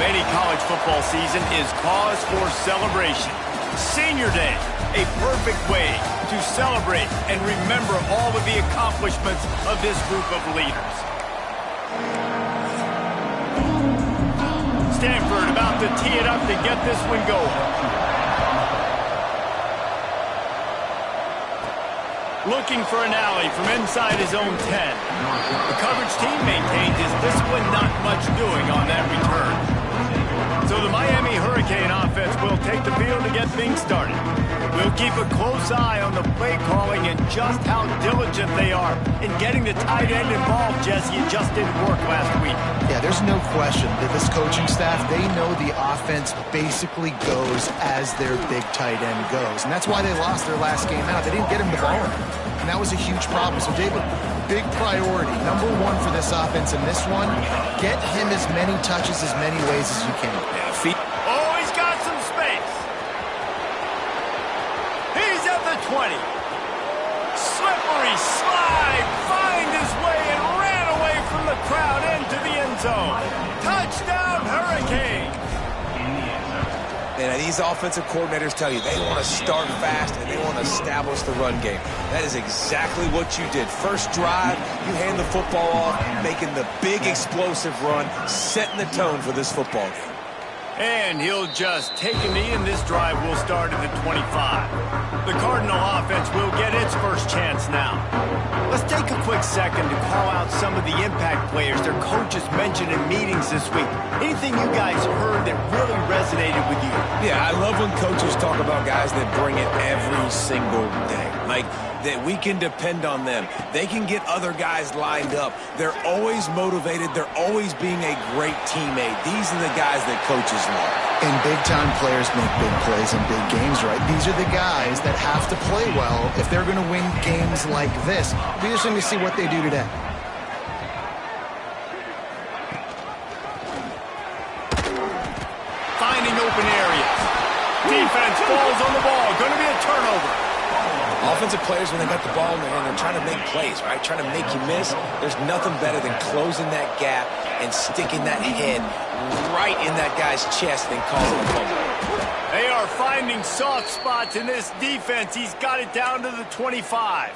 any college football season is cause for celebration. Senior Day, a perfect way to celebrate and remember all of the accomplishments of this group of leaders. Stanford about to tee it up to get this one going. Looking for an alley from inside his own 10. The coverage team maintained his discipline, not much doing on that return. So the Miami Hurricane offense will take the field to get things started. We'll keep a close eye on the play calling and just how diligent they are in getting the tight end involved, Jesse. It just didn't work last week. Yeah, there's no question that this coaching staff, they know the offense basically goes as their big tight end goes. And that's why they lost their last game out. They didn't get him the ball. And that was a huge problem. So, David, big priority, number one for this offense in this one, get him as many touches, as many ways as you can. Oh, he's got some space. He's at the 20. Slippery slide, find his way and ran away from the crowd into the end zone. Touchdown, Hurricane. And these offensive coordinators tell you they want to start fast and they want to establish the run game. That is exactly what you did. First drive, you hand the football off, making the big explosive run, setting the tone for this football game. And he'll just take a knee, and this drive will start at the 25. The Cardinal offense will get its first chance now. Let's take a quick second to call out some of the impact players their coaches mentioned in meetings this week. Anything you guys heard that really resonated with you? Yeah, I love when coaches talk about guys that bring it every single day. Like, that we can depend on them. They can get other guys lined up. They're always motivated. They're always being a great teammate. These are the guys that coaches love. And big-time players make big plays in big games, right? These are the guys that have to play well if they're going to win games like this. We're just going to see what they do today. Finding open areas. Defense falls on the ball. Going to be a turnover. Offensive players, when they got the ball in their hand, they're trying to make plays, right? Trying to make you miss. There's nothing better than closing that gap and sticking that head right in that guy's chest and causing a fumble. They are finding soft spots in this defense. He's got it down to the 25.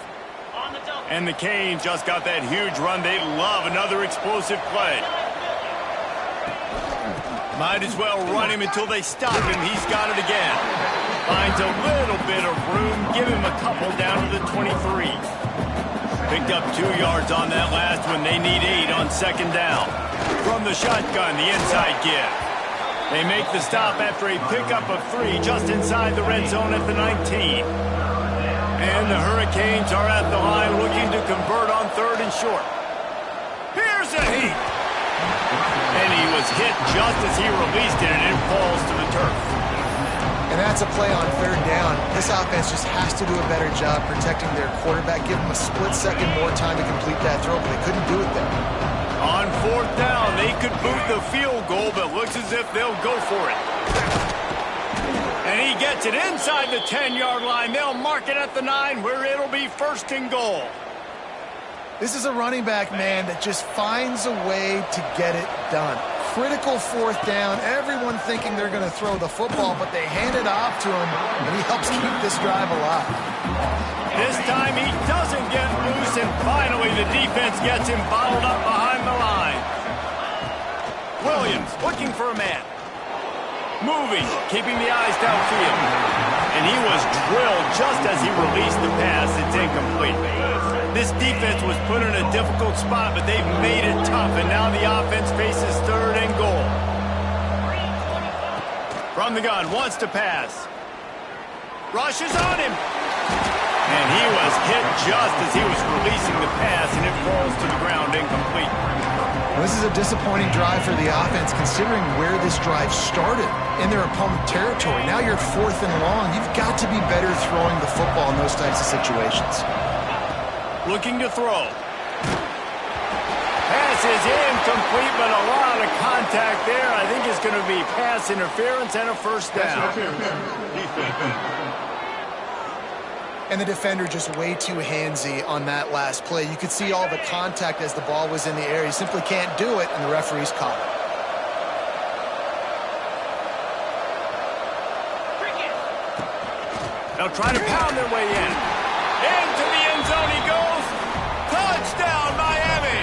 And the Canes just got that huge run. They love another explosive play. Might as well run him until they stop him. He's got it again. Finds a little bit of room. Give him a couple down to the 23. Picked up 2 yards on that last one. They need 8 on second down. From the shotgun, the inside give. They make the stop after a pickup of 3 just inside the red zone at the 19. And the Hurricanes are at the line looking to convert on 3rd and short. Here's a heat. And he was hit just as he released it, and it falls to the turf. And that's a play on 3rd down. This offense just has to do a better job protecting their quarterback. Give them a split second more time to complete that throw, but they couldn't do it there. On 4th down, they could boot the field goal, but looks as if they'll go for it. And he gets it inside the 10-yard line. They'll mark it at the 9, where it'll be 1st and goal. This is a running back, man, that just finds a way to get it done. Critical 4th down. Everyone thinking they're going to throw the football, but they hand it off to him, and he helps keep this drive alive. This time he doesn't get loose, and finally the defense gets him bottled up behind the line. Williams looking for a man. Moving, keeping the eyes downfield. And he was drilled just as he released the pass. It's incomplete. This defense was put in a difficult spot, but they've made it tough, and now the offense faces 3rd and goal. From the gun, wants to pass. Rushes on him. And he was hit just as he was releasing the pass, and it falls to the ground incomplete. This is a disappointing drive for the offense, considering where this drive started in their opponent territory. Now you're 4th and long. You've got to be better throwing the football in those types of situations. Looking to throw. Pass is incomplete, but a lot of contact there. I think it's going to be pass interference and a 1st down. And the defender just way too handsy on that last play. You could see all the contact as the ball was in the air. He simply can't do it, and the referee's caught it. They'll try to pound their way in. Into the end zone he goes. Touchdown, Miami!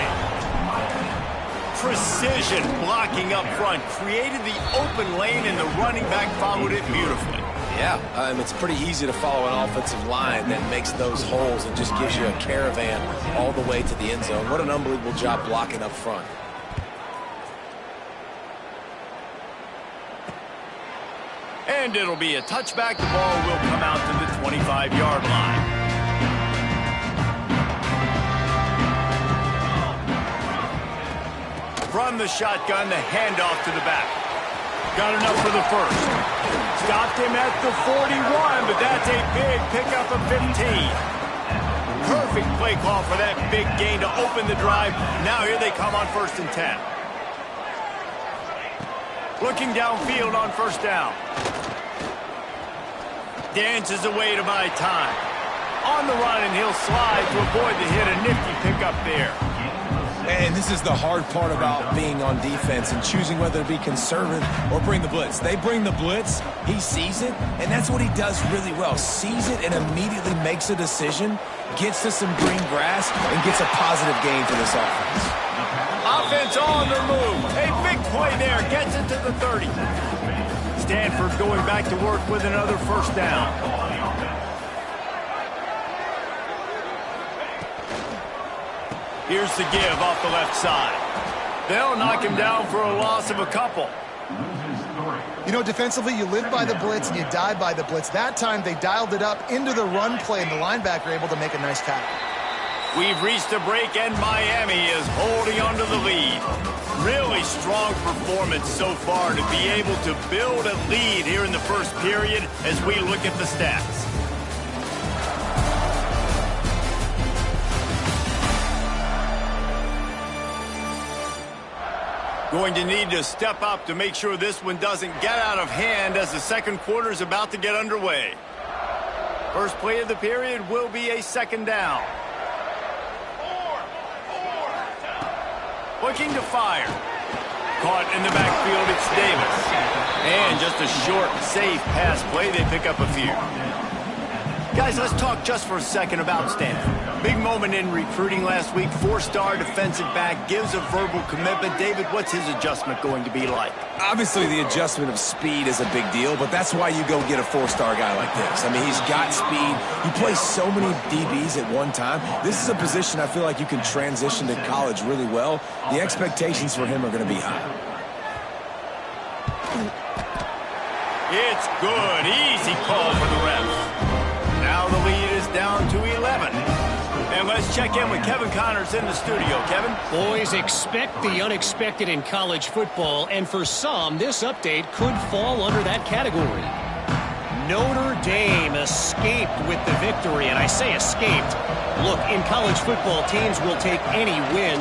Precision blocking up front. Created the open lane, and the running back followed it beautifully. Yeah, it's pretty easy to follow an offensive line that makes those holes and just gives you a caravan all the way to the end zone. What an unbelievable job blocking up front. And it'll be a touchback. The ball will come out to the 25-yard line. From the shotgun, the handoff to the back. Got enough for the first. Stopped him at the 41, but that's a big pickup of 15. Perfect play call for that big gain to open the drive. Now here they come on 1st and 10. Looking downfield on 1st down. Dances away to buy time. On the run, and he'll slide to avoid the hit. A nifty pickup there. And this is the hard part about being on defense and choosing whether to be conservative or bring the blitz. They bring the blitz, he sees it, and that's what he does really well. Sees it and immediately makes a decision, gets to some green grass, and gets a positive gain for this offense. Offense on the move. A big play there. Gets it to the 30. Stanford going back to work with another 1st down. Here's the give off the left side. They'll knock him down for a loss of a couple. You know, defensively, you live by the blitz and you die by the blitz. That time, they dialed it up into the run play, and the linebacker able to make a nice tackle. We've reached a break, and Miami is holding on to the lead. Really strong performance so far to be able to build a lead here in the first period as we look at the stats. Going to need to step up to make sure this one doesn't get out of hand as the second quarter is about to get underway. First play of the period will be a 2nd down. Looking to fire. Caught in the backfield, it's Davis. And just a short, safe pass play. They pick up a few. Guys, let's talk just for a second about Stanford. Big moment in recruiting last week. 4-star defensive back, gives a verbal commitment. David, what's his adjustment going to be like? Obviously, the adjustment of speed is a big deal, but that's why you go get a 4-star guy like this. I mean, he's got speed. He plays so many DBs at one time. This is a position I feel like you can transition to college really well. The expectations for him are going to be high. It's good. Easy call for the refs. Now the lead is down to 11. And let's check in with Kevin Connors in the studio. Kevin? Boys, expect the unexpected in college football, and for some, this update could fall under that category. Notre Dame escaped with the victory, and I say escaped. Look, in college football, teams will take any win,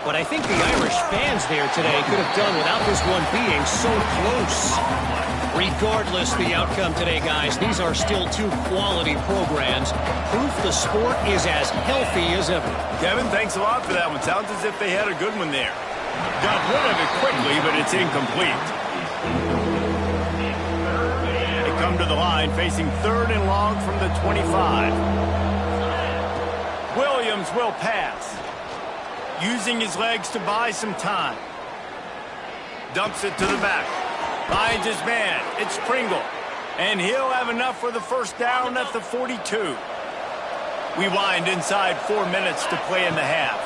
but I think the Irish fans there today could have done without this one being so close. Regardless the outcome today, guys, these are still two quality programs. Proof the sport is as healthy as ever. Kevin, thanks a lot for that one. Sounds as if they had a good one there. Got rid of it quickly, but it's incomplete. They come to the line facing 3rd and long from the 25. Williams will pass. Using his legs to buy some time. Dumps it to the back. Finds his man. It's Pringle. And he'll have enough for the 1st down at the 42. We wind inside 4 minutes to play in the half.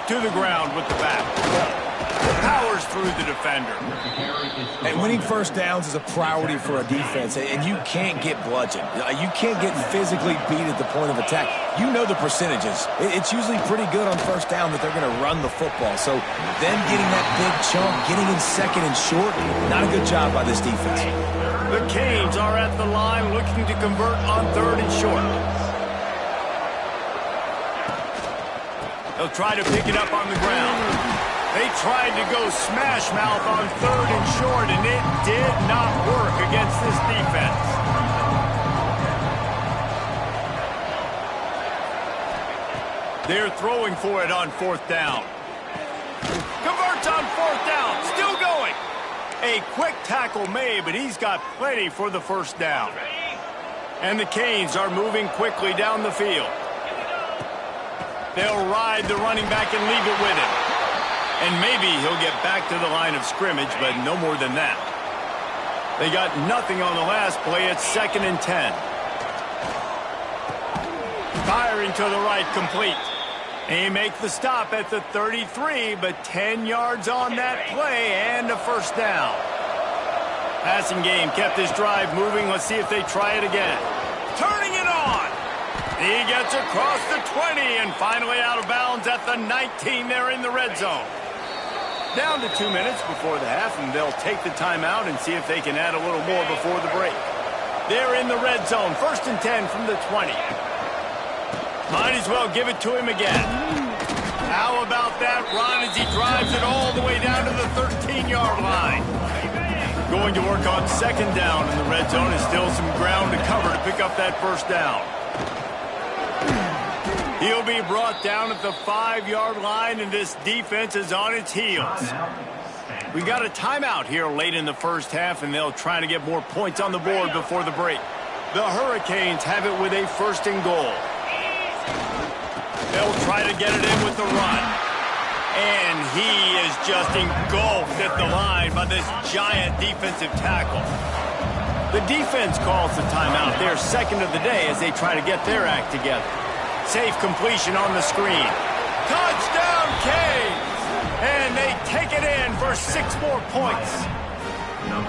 To the ground with the back. Powers through the defender. And winning 1st downs is a priority for a defense, and you can't get bludgeoned. You can't get physically beat at the point of attack. You know the percentages. It's usually pretty good on 1st down that they're going to run the football. So them getting that big chunk, getting in 2nd and short, not a good job by this defense. The Canes are at the line looking to convert on 3rd and short. They'll try to pick it up on the ground. They tried to go smash mouth on 3rd and short, and it did not work against this defense. They're throwing for it on 4th down. Converts on 4th down, still going. A quick tackle made, but he's got plenty for the 1st down. And the Canes are moving quickly down the field. They'll ride the running back and leave it with him. And maybe he'll get back to the line of scrimmage, but no more than that. They got nothing on the last play. It's 2nd and 10. Firing to the right, complete. They make the stop at the 33, but 10 yards on that play and a first down. Passing game kept this drive moving. Let's see if they try it again. Turning it on. He gets across the 20 and finally out of bounds at the 19 there in the red zone. Down to 2 minutes before the half, and they'll take the timeout and see if they can add a little more before the break. They're in the red zone, 1st and 10 from the 20. Might as well give it to him again. How about that run as he drives it all the way down to the 13-yard line? Going to work on 2nd down in the red zone. Is still some ground to cover to pick up that first down. He'll be brought down at the 5-yard line, and this defense is on its heels. We got a timeout here late in the first half, and they'll try to get more points on the board before the break. The Hurricanes have it with a 1st and goal. They'll try to get it in with the run. And he is just engulfed at the line by this giant defensive tackle. The defense calls the timeout. They're 2nd of the day as they try to get their act together. Safe completion on the screen. Touchdown, Canes! And they take it in for 6 more points.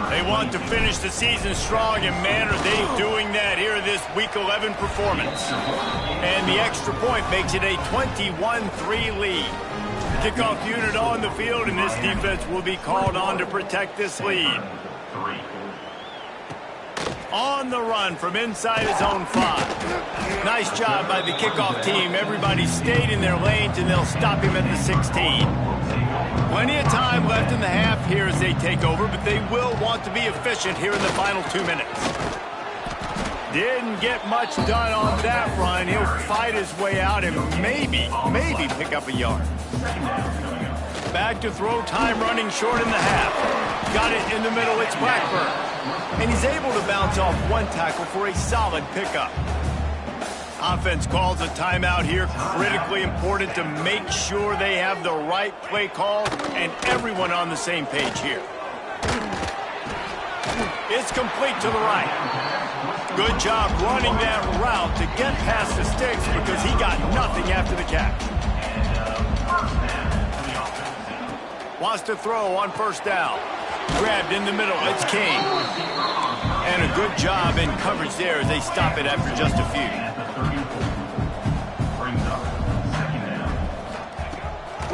They want to finish the season strong, and man, are they doing that here in this Week 11 performance. And the extra point makes it a 21-3 lead. Kickoff unit on the field, and this defense will be called on to protect this lead. On the run from inside his own 5. Nice job by the kickoff team. Everybody stayed in their lanes, and they'll stop him at the 16. Plenty of time left in the half here as they take over, but they will want to be efficient here in the final 2 minutes. Didn't get much done on that run. He'll fight his way out and maybe pick up a yard. Back to throw, time running short in the half. Got it in the middle, it's Blackburn. And he's able to bounce off one tackle for a solid pickup. Offense calls a timeout here. Critically important to make sure they have the right play call and everyone on the same page here. It's complete to the right. Good job running that route to get past the sticks because he got nothing after the catch. Wants to throw on 1st down. Grabbed in the middle, it's King. And a good job in coverage there as they stop it after just a few.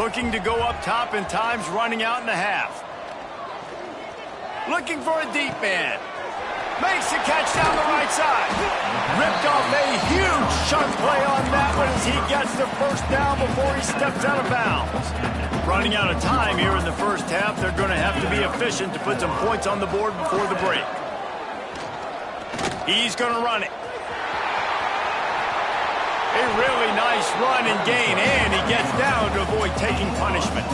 Looking to go up top, and time's running out in the half. Looking for a deep man. Makes the catch down the right side. Ripped off a huge chunk play on that one as he gets the first down before he steps out of bounds. Running out of time here in the first half. They're going to have to be efficient to put some points on the board before the break. He's going to run it. A really nice run and gain, and he gets down to avoid taking punishment.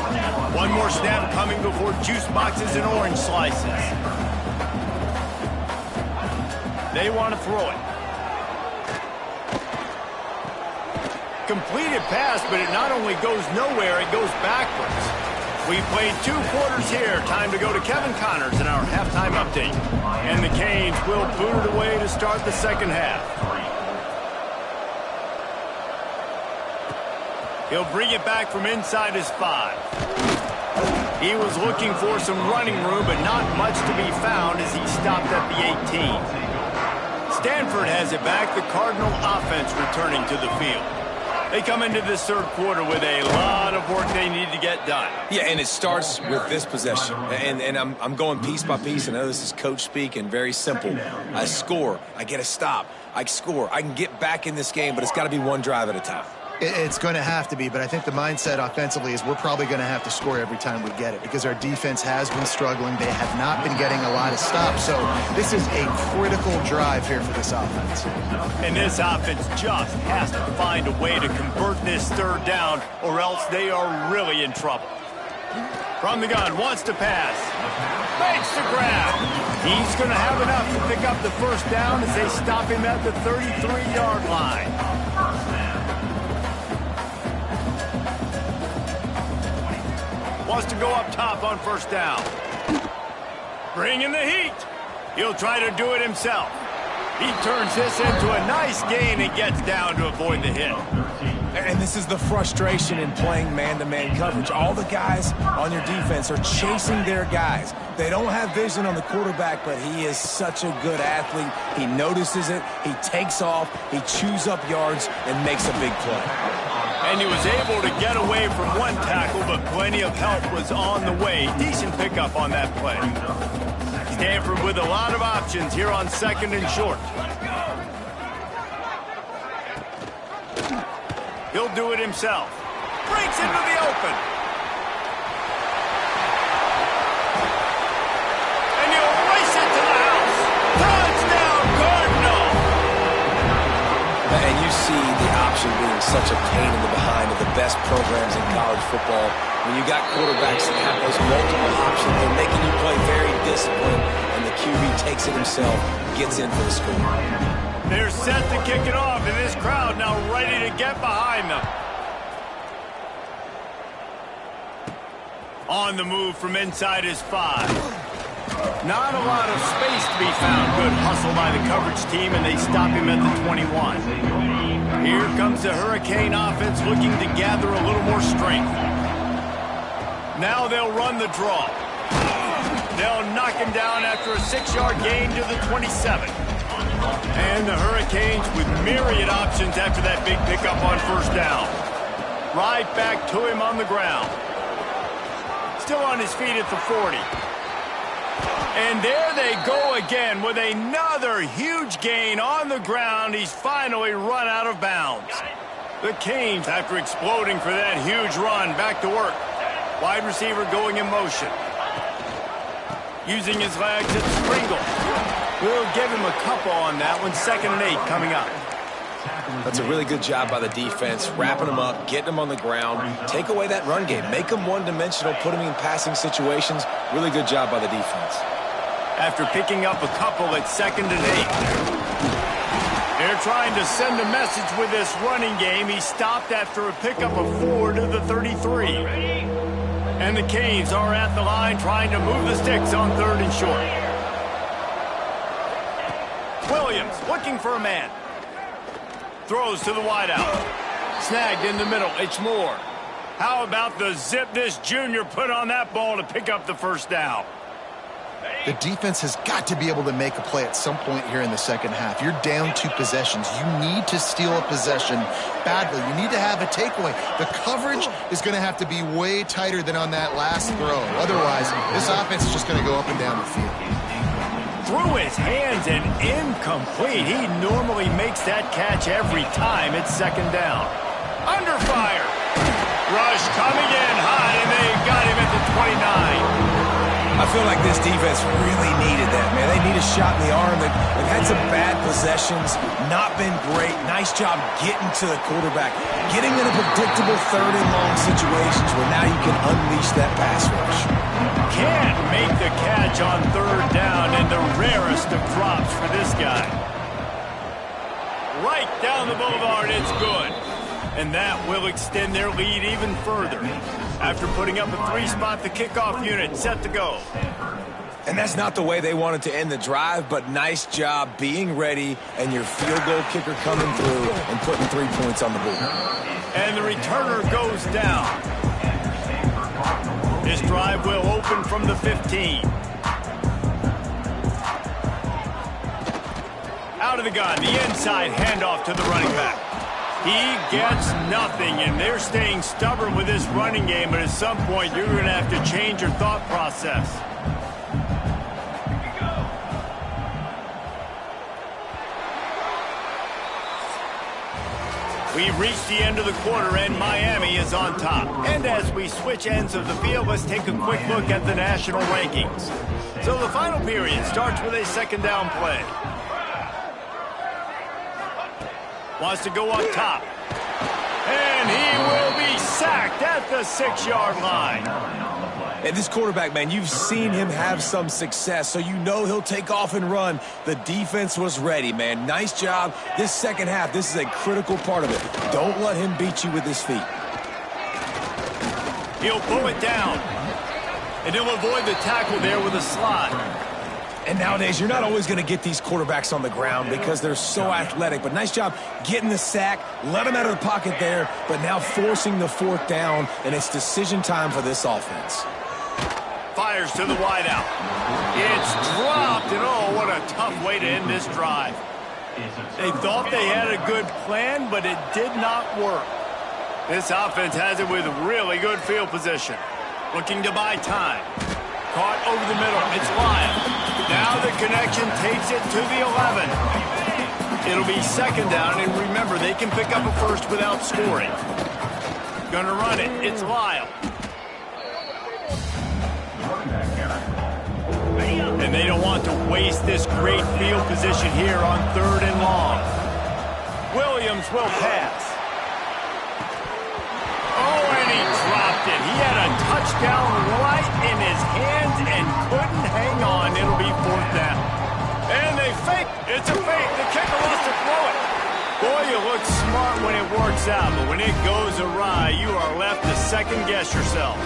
One more snap coming before juice boxes and orange slices. They want to throw it. Completed pass, but it not only goes nowhere, it goes backwards. We played 2 quarters here. Time to go to Kevin Connors in our halftime update. And the Canes will boot it away to start the second half. He'll bring it back from inside his 5. He was looking for some running room, but not much to be found as he stopped at the 18. Stanford has it back. The Cardinal offense returning to the field. They come into this 3rd quarter with a lot of work they need to get done. Yeah, and it starts with this possession. And I'm going piece by piece. I know this is coach speak and very simple. I score. I get a stop. I score. I can get back in this game, but it's got to be one drive at a time. It's going to have to be, but I think the mindset offensively is we're probably going to have to score every time we get it because our defense has been struggling. They have not been getting a lot of stops, so this is a critical drive here for this offense. And this offense just has to find a way to convert this 3rd down or else they are really in trouble. From the gun, wants to pass. Makes the grab. He's going to have enough to pick up the first down as they stop him at the 33-yard line. Wants to go up top on first down. Bringing the heat. He'll try to do it himself. He turns this into a nice gain and gets down to avoid the hit. And this is the frustration in playing man-to-man coverage. All the guys on your defense are chasing their guys. They don't have vision on the quarterback, but he is such a good athlete. He notices it, he takes off, he chews up yards, and makes a big play. And he was able to get away from one tackle, but plenty of help was on the way. Decent pickup on that play. Stanford with a lot of options here on 2nd and short. He'll do it himself. Breaks into the open. And he'll race it to the house. Touchdown, Cardinal! And you see the option being such a pain in the behind of the best programs in college football. When you got quarterbacks that have those multiple options, they're making you play very disciplined, and the QB takes it himself, gets in for the score. They're set to kick it off, and this crowd now ready to get behind them. On the move from inside his 5. Not a lot of space to be found. Good hustle by the coverage team, and they stop him at the 21. Here comes the Hurricane offense looking to gather a little more strength. Now they'll run the draw. They'll knock him down after a 6-yard gain to the 27. And the Hurricanes with myriad options after that big pickup on first down. Right back to him on the ground. Still on his feet at the 40. And there they go again with another huge gain on the ground. He's finally run out of bounds. The Canes, after exploding for that huge run, back to work. Wide receiver going in motion. Using his legs at Springle. We'll give him a couple on that one. 2nd and 8 coming up. That's a really good job by the defense, wrapping them up, getting them on the ground. Take away that run game. Make them one-dimensional, put them in passing situations. Really good job by the defense. After picking up a couple at 2nd and 8. They're trying to send a message with this running game. He stopped after a pickup of 4 to the 33. And the Canes are at the line trying to move the sticks on 3rd and short. Williams looking for a man. Throws to the wideout. Snagged in the middle. It's Moore. How about the zip this junior put on that ball to pick up the first down? The defense has got to be able to make a play at some point here in the second half. You're down 2 possessions. You need to steal a possession badly. You need to have a takeaway. The coverage is going to have to be way tighter than on that last throw. Otherwise, this offense is just going to go up and down the field. Through his hands and incomplete. He normally makes that catch every time. It's 2nd down. Under fire. Rush coming in high, and they got him at the 29. I feel like this defense really needed that, man. They need a shot in the arm. They've had some bad possessions, not been great. Nice job getting to the quarterback, getting into predictable 3rd and long situations where now you can unleash that pass rush. Can't make the catch on 3rd down, and the rarest of drops for this guy. Right down the boulevard, it's good. And that will extend their lead even further. After putting up a 3-spot, the kickoff unit set to go. And that's not the way they wanted to end the drive, but nice job being ready and your field goal kicker coming through and putting 3 points on the board. And the returner goes down. This drive will open from the 15. Out of the gun, the inside handoff to the running back. He gets nothing, and they're staying stubborn with this running game, but at some point you're going to have to change your thought process. We've reached the end of the quarter, and Miami is on top. And as we switch ends of the field, let's take a quick look at the national rankings. So the final period starts with a 2nd down play. Wants to go up top. And he will be sacked at the 6-yard line. And this quarterback, man, you've seen him have some success, so you know he'll take off and run. The defense was ready, man. Nice job. This second half, this is a critical part of it. Don't let him beat you with his feet. He'll pull it down. And he'll avoid the tackle there with a slide. And nowadays, you're not always going to get these quarterbacks on the ground because they're so athletic. But nice job getting the sack, let him out of the pocket there, but now forcing the fourth down, and it's decision time for this offense. Fires to the wideout. It's dropped, and oh, what a tough way to end this drive. They thought they had a good plan, but it did not work. This offense has it with really good field position. Looking to buy time. Caught over the middle. It's Lyle. Now the connection takes it to the 11. It'll be second down, and remember, they can pick up a first without scoring. Gonna run it. It's Lyle. And they don't want to waste this great field position here on 3rd and long. Williams will pass. Oh, and he dropped it. He had a touchdown right in his hands and couldn't hang on. It'll be 4th down. And they fake. It's a fake. The kicker wants to throw it. Boy, you look smart when it works out, but when it goes awry, you are left to second-guess yourself.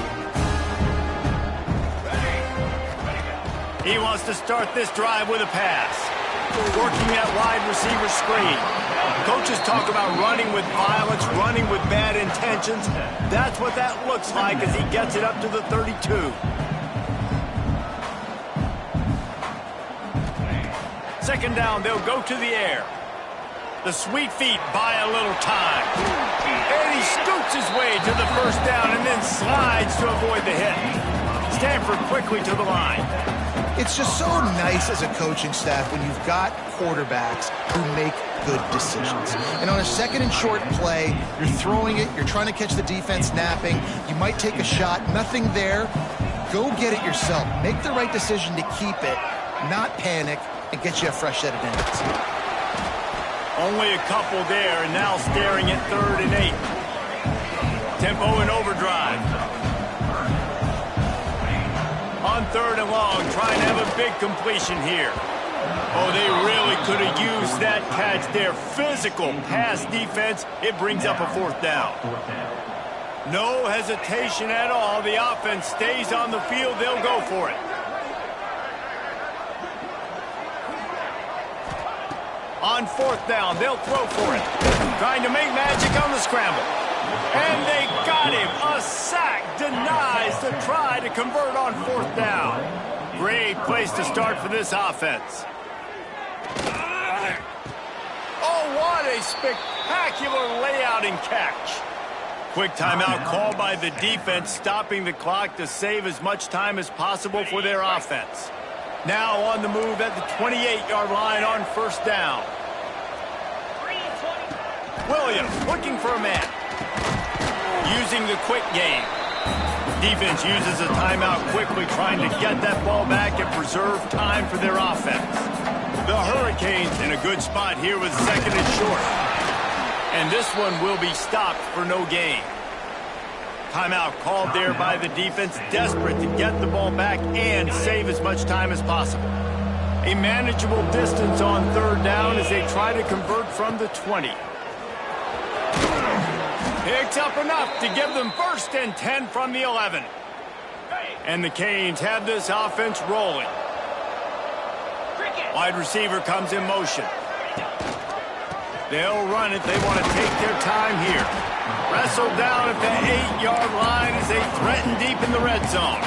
He wants to start this drive with a pass. Working that wide receiver screen. Coaches talk about running with violence, running with bad intentions. That's what that looks like as he gets it up to the 32. Second down, they'll go to the air. The sweet feet buy a little time. And he scoots his way to the first down and then slides to avoid the hit. Stanford quickly to the line. It's just so nice as a coaching staff when you've got quarterbacks who make good decisions. And on a 2nd and short play, you're throwing it, you're trying to catch the defense napping, you might take a shot, nothing there. Go get it yourself. Make the right decision to keep it, not panic, and get you a fresh set of downs. Only a couple there, and now staring at 3rd and 8. Tempo in overdrive. On 3rd and long, trying to have a big completion here. Oh, they really could have used that catch there. Physical pass defense. It brings up a 4th down. No hesitation at all. The offense stays on the field. They'll go for it. On 4th down, they'll throw for it. Trying to make magic on the scramble. And they got him. A sack denies the try to convert on 4th down. Great place to start for this offense. Oh, what a spectacular layout and catch. Quick timeout called by the defense, stopping the clock to save as much time as possible for their offense. Now on the move at the 28-yard line on 1st down. Williams looking for a man. Using the quick game. Defense uses a timeout quickly, trying to get that ball back and preserve time for their offense. The Hurricanes in a good spot here with 2nd and short. And this one will be stopped for no gain. Timeout called there by the defense, desperate to get the ball back and save as much time as possible. A manageable distance on 3rd down as they try to convert from the 20. Picks up enough to give them 1st and 10 from the 11. And the Canes have this offense rolling. Wide receiver comes in motion. They'll run it. They want to take their time here. Wrestled down at the 8-yard line as they threaten deep in the red zone.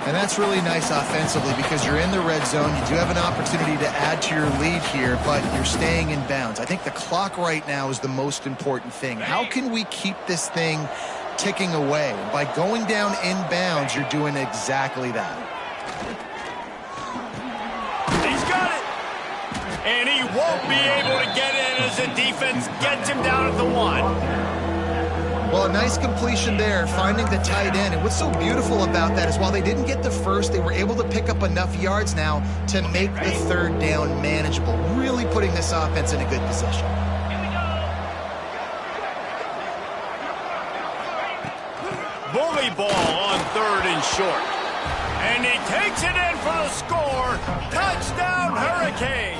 And that's really nice offensively because you're in the red zone. You do have an opportunity to add to your lead here, but you're staying in bounds. I think the clock right now is the most important thing. How can we keep this thing ticking away? By going down in bounds, you're doing exactly that. He's got it. And he won't be able to get in as the defense gets him down at the 1. Well, a nice completion there, finding the tight end. And what's so beautiful about that is while they didn't get the first, they were able to pick up enough yards now to make the 3rd down manageable, really putting this offense in a good position. Bully ball on 3rd and short. And he takes it in for the score. Touchdown, Hurricane.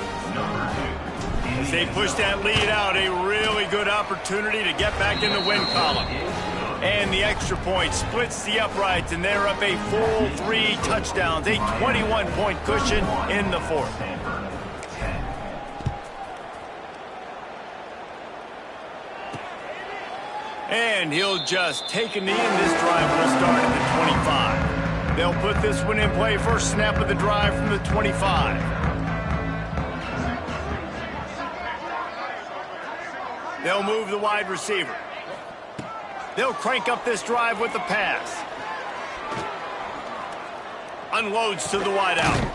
As they push that lead out, a really good opportunity to get back in the win column. And the extra point splits the uprights, and they're up a full 3 touchdowns, a 21-point cushion in the 4th. And he'll just take a knee, and this drive will start at the 25. They'll put this one in play. First snap of the drive from the 25. They'll move the wide receiver. They'll crank up this drive with the pass. Unloads to the wideout.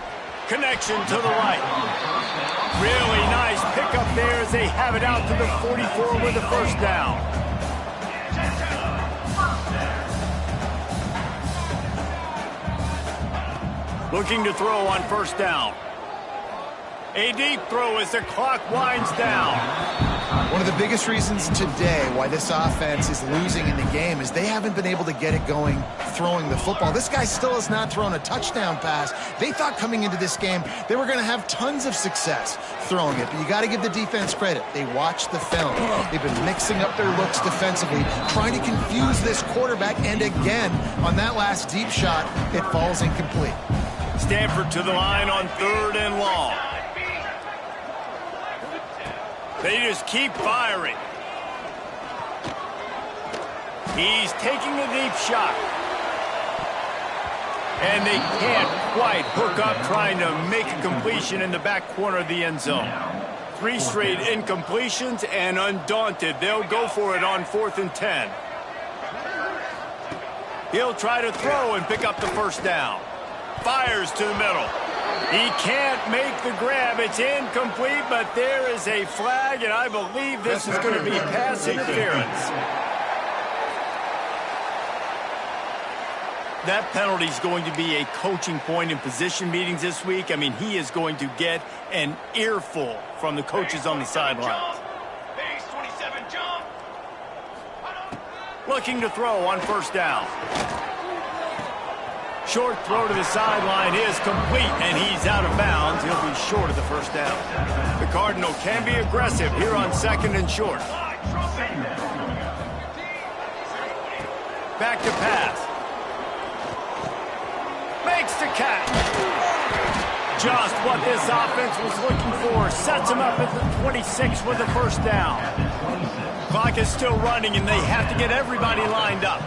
Connection to the right. Really nice pickup there as they have it out to the 44 with the first down. Looking to throw on first down. A deep throw as the clock winds down. One of the biggest reasons today why this offense is losing in the game is they haven't been able to get it going throwing the football. This guy still has not thrown a touchdown pass. They thought coming into this game they were going to have tons of success throwing it, but you got to give the defense credit. They watched the film. They've been mixing up their looks defensively, trying to confuse this quarterback, and again, on that last deep shot, it falls incomplete. Stanford to the line on 3rd and long. They just keep firing. He's taking a deep shot. And they can't quite hook up trying to make a completion in the back corner of the end zone. 3 straight incompletions, and undaunted, they'll go for it on 4th and 10. He'll try to throw and pick up the first down. Fires to the middle. He can't make the grab. It's incomplete, but there is a flag, and I believe this is going to be pass interference. That penalty is going to be a coaching point in position meetings this week. I mean, he is going to get an earful from the coaches on the sidelines. Looking to throw on first down. Short throw to the sideline is complete, and he's out of bounds. He'll be short of the first down. The Cardinal can be aggressive here on 2nd and short. Back to pass. Makes the catch. Just what this offense was looking for. Sets him up at the 26 with the first down. Clock is still running, and they have to get everybody lined up.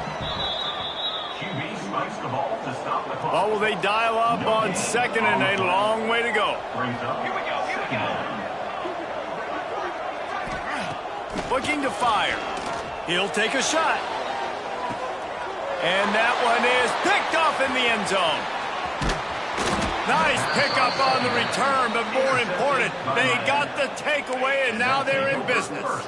Well, will they dial up on 2nd and a long way to go? Looking to fire. He'll take a shot. And that one is picked off in the end zone. Nice pickup on the return, but more important, they got the takeaway, and now they're in business.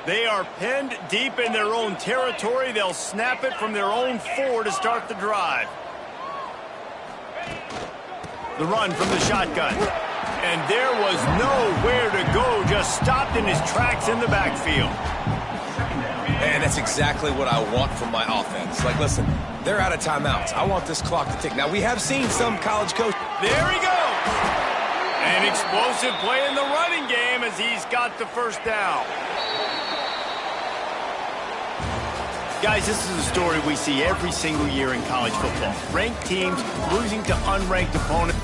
They are pinned deep in their own territory. They'll snap it from their own 4 to start the drive. The run from the shotgun. And there was nowhere to go, just stopped in his tracks in the backfield. And that's exactly what I want from my offense. Like, listen, they're out of timeouts. I want this clock to tick. Now, we have seen some college coaches. There he goes. An explosive play in the running game as he's got the first down. Guys, this is a story we see every single year in college football. Ranked teams losing to unranked opponents.